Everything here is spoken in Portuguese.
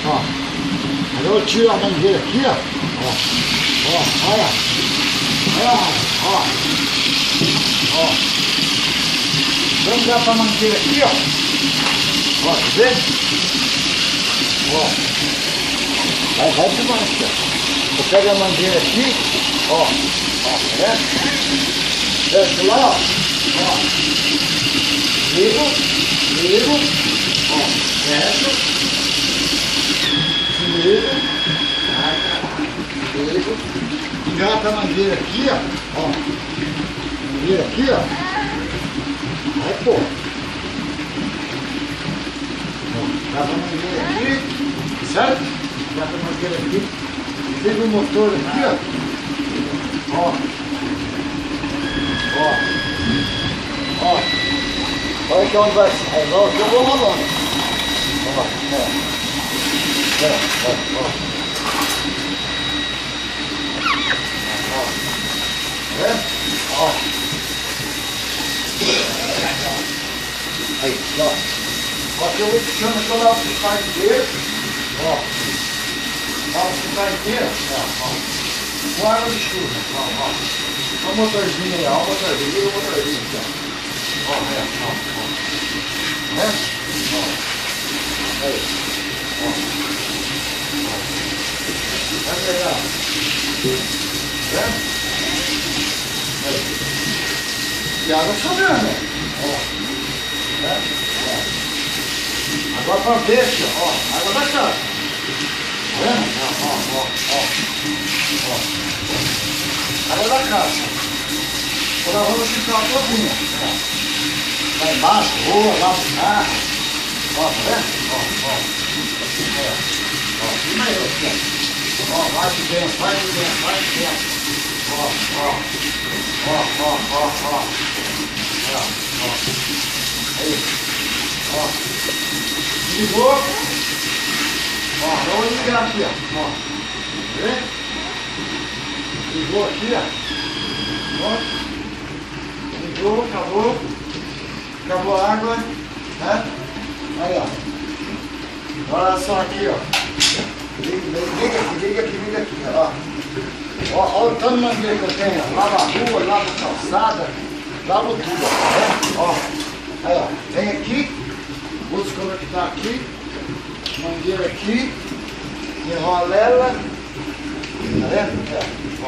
ó. Agora eu tiro a mangueira aqui, ó. Olha. Ó. Vamos dar pra mangueira aqui, ó. Ó, tá vendo? Ó. Vai demais, ó. Eu pego a mangueira aqui, ó. Tá vendo? Desce lá, ó. Ligo, ó. Fecho. Ligo. Engata a mangueira aqui, ó. Mangueira aqui, ó. Vai, pô. Engata a mangueira aqui, certo? Engata a mangueira aqui. Liga o motor aqui, ó. Ó. Olha que onde vai sair. Agora eu vou rolando. Ó. Ó. Aí, ó. Ó, que eu vou puxando aqui, eu lavo o carro inteiro. Ó. Lavo o carro inteiro. Ó. Com água de chuva. Ó. Olha o motorzinho aí, ó. O motorzinho aqui, ó. Ó, ó. Né? Ó. Aí. Ó. Vai pegar. Né? Aí. E água sobrando, né? Ó. Né? Ó. Agora pra ver aqui, ó. Água da casa. Tá vendo? Ó. Água da casa. Vou lavando esse carro todinho. Lá embaixo, rua, lava o carro. Ó, tá vendo? Ó. E mais aqui, ó. Ó, vai de dentro. Ó. Aí. Ó. Ligou. Ó, vamos ligar aqui, ó. Vê? Ligou aqui, ó. Ó. Ligou, acabou a água, né? Aí, ó. Olha só aqui, ó. Liga aqui, ó. Olha o tanto de mangueira que eu tenho, ó. Lava a rua, lava a calçada, lava tudo, ó. Aí, ó. Vem aqui, vou desconectar aqui, mangueira aqui, enrola ela, tá vendo? Ó.